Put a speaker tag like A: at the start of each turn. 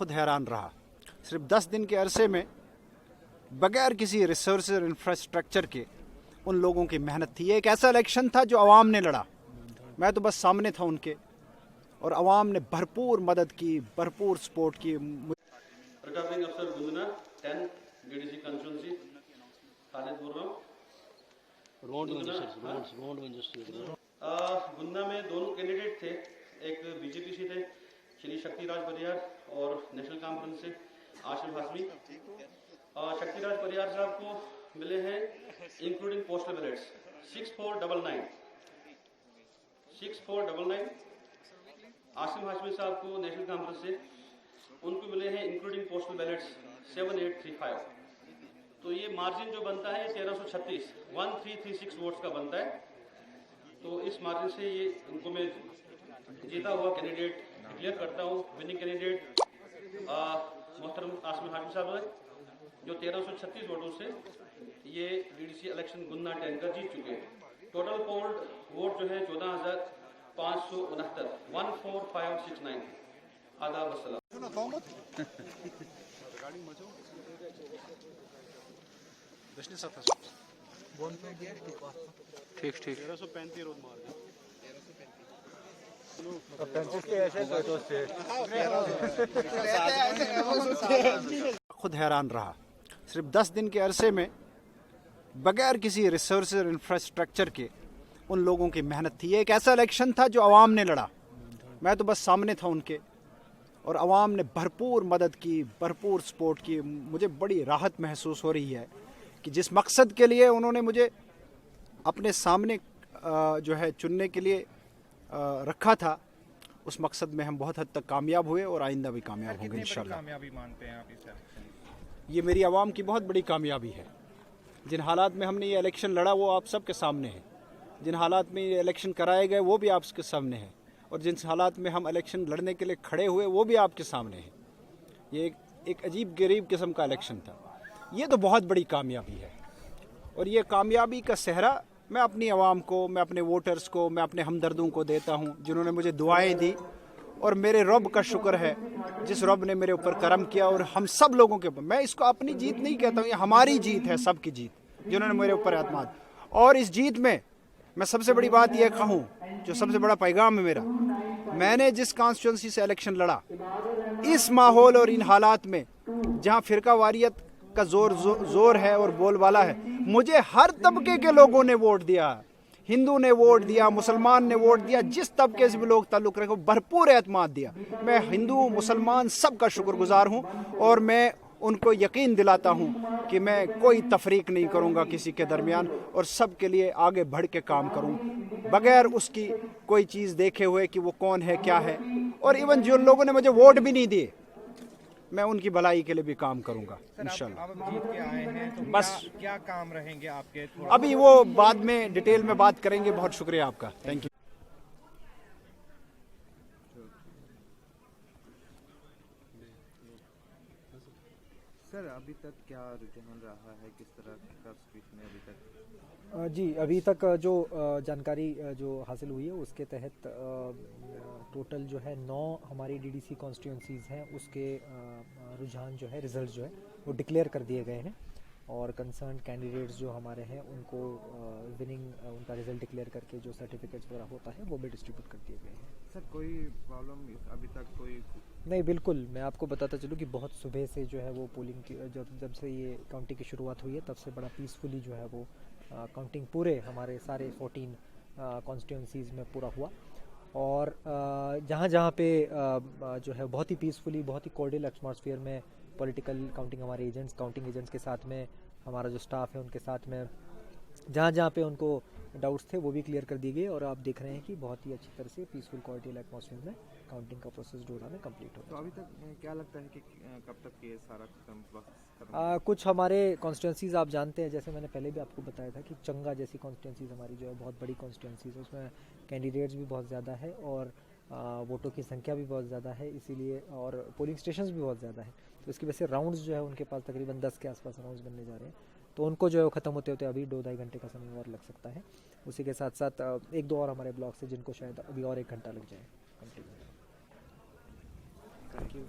A: खुद हैरान रहा। सिर्फ 10 दिन के अरसे में बगैर किसी रिसोर्स और इंफ्रास्ट्रक्चर के उन लोगों की मेहनत थी। ये एक ऐसा इलेक्शन था जो आवाम ने लड़ा, मैं तो बस सामने था उनके, और आवाम ने भरपूर मदद की, भरपूर सपोर्ट की।
B: रिटर्निंग अफसर गुंदना 10 डीडीसी कंस्टिट्यूंसी खालिद बोल रहा हूँ। गुंदा में दोनों कैंडिडेट थे, एक बीजेपी से थे श्री शक्तिराज परिहार और नेशनल कॉन्फ्रेंस से आशिफ हाशमी। शक्तिराज परिहार साहब को मिले हैं including postal ballets 6499। Ashif Hashmi साहब को नेशनल कॉन्फ्रेंस से उनको मिले हैं इंक्लूडिंग पोस्टल बैलेट्स 7835। तो ये मार्जिन जो बनता है 1336 वोट्स का बनता है। तो इस मार्जिन से ये इनको मैं जीता हुआ कैंडिडेट डिक्लेयर करता हूँ। विनिंग कैंडिडेट मोहतरम आसिफ हाशमी साहब है, जो 1336 वोटों से ये डीडीसी इलेक्शन गुन्ना 10 का जीत चुके हैं। टोटल पोल्ड वोट जो है 14,569, 14569। आदाब अस्सलाम।
A: ठीक ठीक
B: 1335 रोज मार
A: खुद हैरान रहा। सिर्फ 10 दिन के अरसे में बगैर किसी रिसोर्स और इंफ्रास्ट्रक्चर के उन लोगों की मेहनत थी। ये एक ऐसा इलेक्शन था जो आवाम ने लड़ा, मैं तो बस सामने था उनके, और आवाम ने भरपूर मदद की, भरपूर सपोर्ट की। मुझे बड़ी राहत महसूस हो रही है कि जिस मकसद के लिए उन्होंने मुझे अपने सामने जो है चुनने के लिए रखा था, उस मकसद में हम बहुत हद तक कामयाब हुए और आइंदा भी कामयाब होंगे इंशाल्लाह।
C: कामयाबी मानते हैं आप इस इलेक्शन?
A: ये मेरी आवाम की बहुत बड़ी कामयाबी है। जिन हालात में हमने ये इलेक्शन लड़ा वो आप सबके सामने है, जिन हालात में ये इलेक्शन कराए गए वो भी आपके सामने है, और जिन हालात में हम इलेक्शन लड़ने के लिए खड़े हुए वो भी आपके सामने है। ये एक अजीब गरीब किस्म का इलेक्शन था। ये तो बहुत बड़ी कामयाबी है, और ये कामयाबी का सेहरा मैं अपनी आवाम को, मैं अपने वोटर्स को, मैं अपने हमदर्दों को देता हूँ जिन्होंने मुझे दुआएं दी। और मेरे रब का शुक्र है जिस रब ने मेरे ऊपर करम किया, और हम सब लोगों के ऊपर। मैं इसको अपनी जीत नहीं कहता हूँ, ये हमारी जीत है, सबकी जीत, जिन्होंने मेरे ऊपर एतमाद। और इस जीत में मैं सबसे बड़ी बात यह कहूँ, जो सबसे बड़ा पैगाम है मेरा, मैंने जिस कॉन्स्टिट्यूंसी से इलेक्शन लड़ा, इस माहौल और इन हालात में जहाँ फिरका वारियत का जोर है और बोलबाला है, मुझे हर तबके के लोगों ने वोट दिया। हिंदू ने वोट दिया, मुसलमान ने वोट दिया, जिस तबके से भी लोग ताल्लुक़ रखे भरपूर एतमाद दिया। मैं हिंदू मुसलमान सबका शुक्रगुजार हूँ, और मैं उनको यकीन दिलाता हूँ कि मैं कोई तफरीक नहीं करूँगा किसी के दरमियान, और सब के लिए आगे बढ़ के काम करूँ बगैर उसकी कोई चीज़ देखे हुए कि वो कौन है क्या है। और इवन जो लोगों ने मुझे वोट भी नहीं दिए, मैं उनकी भलाई के लिए भी काम करूंगा इंशाल्लाह।
C: आप जीत के आए हैं तो
A: बस
C: क्या काम रहेंगे आपके?
A: अभी वो बाद में डिटेल में बात करेंगे। बहुत शुक्रिया आपका, थैंक यू।
D: सर अभी तक क्या रुझान रहा है, किस तरह का स्पीच में अभी तक?
E: जी, अभी तक जो जानकारी जो हासिल हुई है उसके तहत टोटल जो है 9 हमारी डीडीसी कॉन्स्टिट्यूंसीज़ हैं, उसके रुझान जो है, रिज़ल्ट जो है वो डिक्लेयर कर दिए गए हैं, और कंसर्न कैंडिडेट्स जो हमारे हैं उनको विनिंग उनका रिज़ल्ट डिक्लेयर करके जो सर्टिफिकेट्स वगैरह होता है वो भी डिस्ट्रीब्यूट कर दिए गए हैं।
D: सर कोई प्रॉब्लम अभी तक कोई?
E: नहीं, बिल्कुल। मैं आपको बताता चलूँ कि बहुत सुबह से जो है वो पोलिंग की जब से ये काउंटिंग की शुरुआत हुई है तब से बड़ा पीसफुली जो है वो काउंटिंग पूरे हमारे सारे 14 कॉन्स्टिट्यूंसीज़ में पूरा हुआ, और जहाँ पे जो है बहुत ही पीसफुली, बहुत ही कॉर्डियल एटमॉस्फेयर में पॉलिटिकल काउंटिंग, हमारे एजेंट्स, काउंटिंग एजेंट्स के साथ में, हमारा जो स्टाफ है उनके साथ में, जहाँ पे उनको डाउट्स थे वो भी क्लियर कर दिए गए, और आप देख रहे हैं कि बहुत ही अच्छी तरह से पीसफुल कॉर्डियल एटमॉस्फेयर में काउंटिंग का प्रोसेस डोडा में कंप्लीट हो।
D: तो अभी तक क्या लगता है कि कब तक ये सारा खत्म?
E: कुछ हमारे कॉन्स्टिट्यूंसीज़ आप जानते हैं, जैसे मैंने पहले भी आपको बताया था कि चंगा जैसी कॉन्स्टिट्यूंसीज़ हमारी जो है बहुत बड़ी कॉन्स्टिट्यूंसीज़ है, उसमें कैंडिडेट्स भी बहुत ज़्यादा है और वोटों की संख्या भी बहुत ज़्यादा है, इसीलिए, और पोलिंग स्टेशंस भी बहुत ज़्यादा है, तो इसकी वजह से राउंड्स जो है उनके पास तकरीबन 10 के आसपास राउंड्स बनने जा रहे हैं, तो उनको जो है वो ख़त्म होते होते अभी 2-2.5 घंटे का समय और लग सकता है। उसी के साथ साथ 1-2 और हमारे ब्लॉक्स हैं जिनको शायद अभी और 1 घंटा लग जाए कंप्लीट। Thank you.